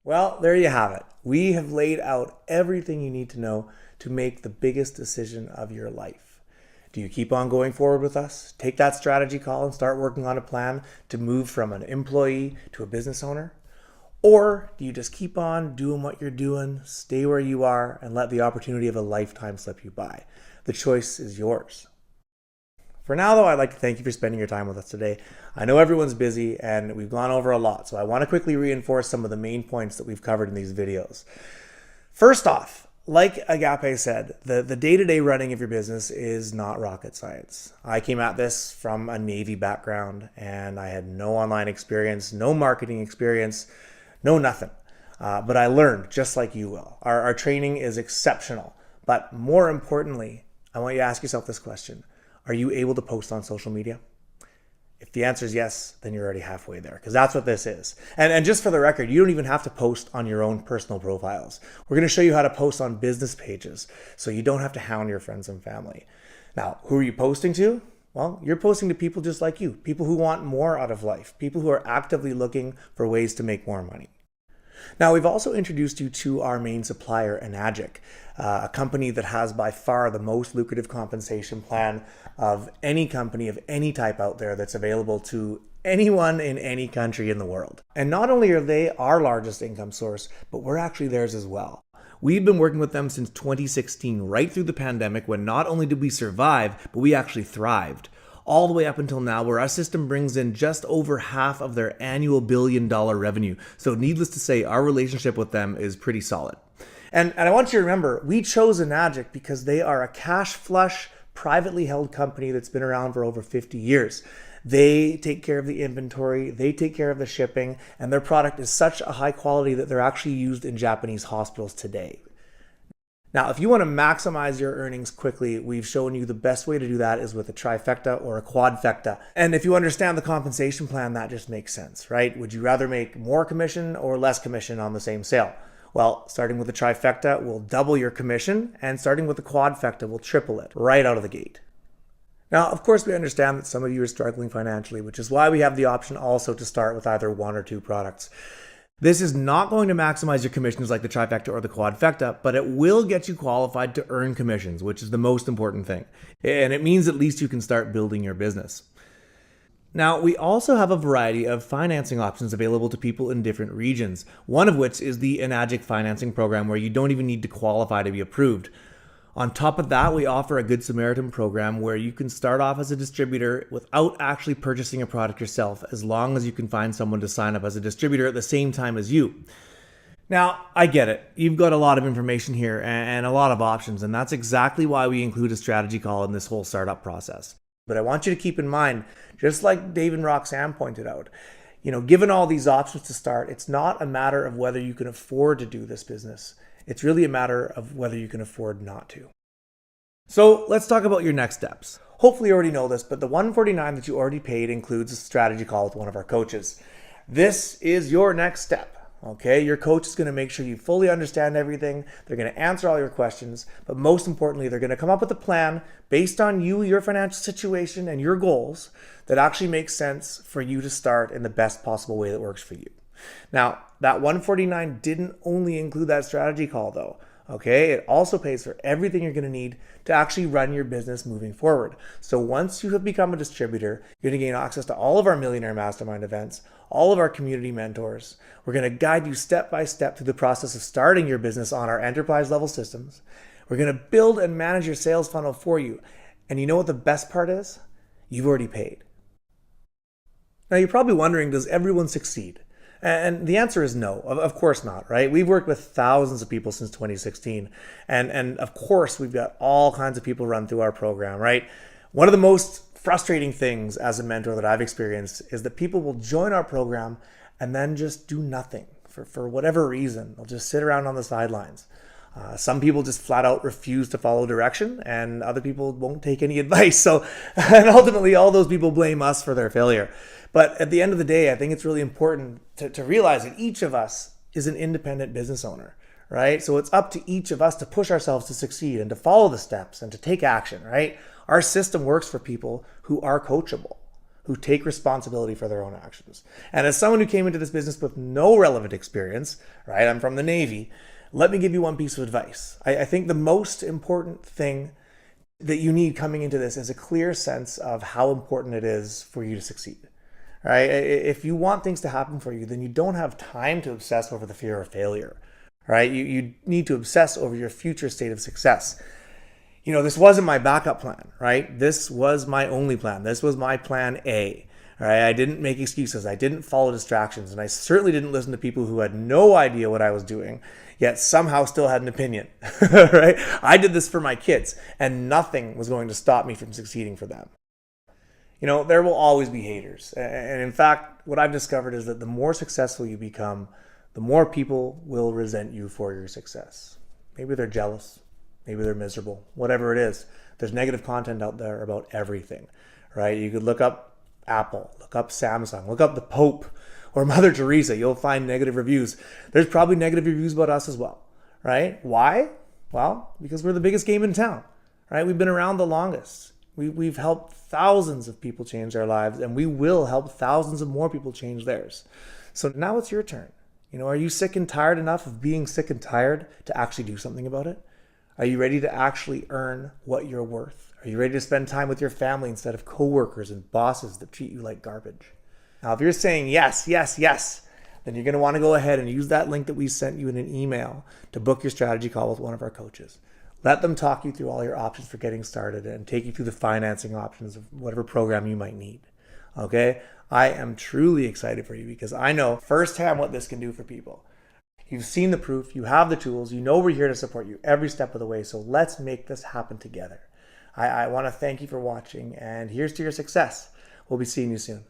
Well, there you have it. We have laid out everything you need to know to make the biggest decision of your life. Do you keep on going forward with us? Take that strategy call and start working on a plan to move from an employee to a business owner? Or do you just keep on doing what you're doing, stay where you are, and let the opportunity of a lifetime slip you by? The choice is yours. For now, though, I'd like to thank you for spending your time with us today. I know everyone's busy and we've gone over a lot, so I want to quickly reinforce some of the main points that we've covered in these videos. First off, like Agape said, the day-to-day running of your business is not rocket science. I came at this from a Navy background and I had no online experience, no marketing experience, no nothing. But I learned just like you will. Our training is exceptional. But more importantly, I want you to ask yourself this question. Are you able to post on social media? If the answer is yes, then you're already halfway there, because that's what this is. And just for the record, you don't even have to post on your own personal profiles. We're going to show you how to post on business pages, so you don't have to hound your friends and family. Now, who are you posting to? Well, you're posting to people just like you, people who want more out of life, people who are actively looking for ways to make more money. Now, we've also introduced you to our main supplier, Enagic, a company that has by far the most lucrative compensation plan of any company of any type out there that's available to anyone in any country in the world. And not only are they our largest income source, but we're actually theirs as well. We've been working with them since 2016, right through the pandemic, when not only did we survive, but we actually thrived. All the way up until now, where our system brings in just over half of their annual billion-dollar revenue. So needless to say, our relationship with them is pretty solid. And I want you to remember, we chose Enagic because they are a cash flush, privately held company that's been around for over 50 years. They take care of the inventory, they take care of the shipping, and their product is such a high quality that they're actually used in Japanese hospitals today. Now, if you want to maximize your earnings quickly, we've shown you the best way to do that is with a trifecta or a quadfecta. And if you understand the compensation plan, that just makes sense, right? Would you rather make more commission or less commission on the same sale? Well, starting with the trifecta, we'll double your commission, and starting with the quadfecta, we'll triple it right out of the gate. Now, of course, we understand that some of you are struggling financially, which is why we have the option also to start with either one or two products. This is not going to maximize your commissions like the trifecta or the quadfecta, but it will get you qualified to earn commissions, which is the most important thing. And it means at least you can start building your business. Now, we also have a variety of financing options available to people in different regions, one of which is the Enagic financing program, where you don't even need to qualify to be approved. On top of that, we offer a Good Samaritan program where you can start off as a distributor without actually purchasing a product yourself, as long as you can find someone to sign up as a distributor at the same time as you. Now, I get it. You've got a lot of information here and a lot of options, and that's exactly why we include a strategy call in this whole startup process. But I want you to keep in mind, just like Dave and Roxanne pointed out, given all these options to start, it's not a matter of whether you can afford to do this business. It's really a matter of whether you can afford not to. So let's talk about your next steps. Hopefully you already know this, but the $149 that you already paid includes a strategy call with one of our coaches. This is your next step. Okay, your coach is going to make sure you fully understand everything. They're going to answer all your questions, but most importantly, they're going to come up with a plan based on you, your financial situation, and your goals that actually makes sense for you to start in the best possible way that works for you. Now, that $149 didn't only include that strategy call though. Okay, it also pays for everything you're going to need to actually run your business moving forward. So once you have become a distributor, you're going to gain access to all of our Millionaire Mastermind events, all of our community mentors. We're going to guide you step by step through the process of starting your business on our enterprise level systems. We're going to build and manage your sales funnel for you. And you know what the best part is? You've already paid. Now you're probably wondering, does everyone succeed? And the answer is no, of course not, right? We've worked with thousands of people since 2016. And of course, we've got all kinds of people run through our program, right? One of the most frustrating things as a mentor that I've experienced is that people will join our program and then just do nothing for whatever reason. They'll just sit around on the sidelines. Some people just flat out refuse to follow direction, and other people won't take any advice. And ultimately, all those people blame us for their failure. But at the end of the day, I think it's really important to realize that each of us is an independent business owner, right? So it's up to each of us to push ourselves to succeed and to follow the steps and to take action, right? Our system works for people who are coachable, who take responsibility for their own actions. And as someone who came into this business with no relevant experience, right, I'm from the Navy, let me give you one piece of advice. I think the most important thing that you need coming into this is a clear sense of how important it is for you to succeed. Right? If you want things to happen for you, then you don't have time to obsess over the fear of failure. Right? You need to obsess over your future state of success. This wasn't my backup plan, right? This was my only plan. This was my plan A. Right? I didn't make excuses. I didn't follow distractions. And I certainly didn't listen to people who had no idea what I was doing, yet somehow still had an opinion. Right? I did this for my kids, and nothing was going to stop me from succeeding for them. There will always be haters. And in fact, what I've discovered is that the more successful you become, the more people will resent you for your success. Maybe they're jealous. Maybe they're miserable. Whatever it is, there's negative content out there about everything, right? You could look up Apple, look up Samsung, look up the Pope or Mother Teresa. You'll find negative reviews. There's probably negative reviews about us as well, right? Why? Well, because we're the biggest game in town, right? We've been around the longest. We've helped thousands of people change their lives, and we will help thousands of more people change theirs. So now it's your turn. Are you sick and tired enough of being sick and tired to actually do something about it? Are you ready to actually earn what you're worth? Are you ready to spend time with your family instead of coworkers and bosses that treat you like garbage? Now, if you're saying yes, yes, yes, then you're going to want to go ahead and use that link that we sent you in an email to book your strategy call with one of our coaches. Let them talk you through all your options for getting started and take you through the financing options of whatever program you might need. Okay? I am truly excited for you because I know firsthand what this can do for people. You've seen the proof, you have the tools, you know we're here to support you every step of the way, so let's make this happen together. I want to thank you for watching, and here's to your success. We'll be seeing you soon.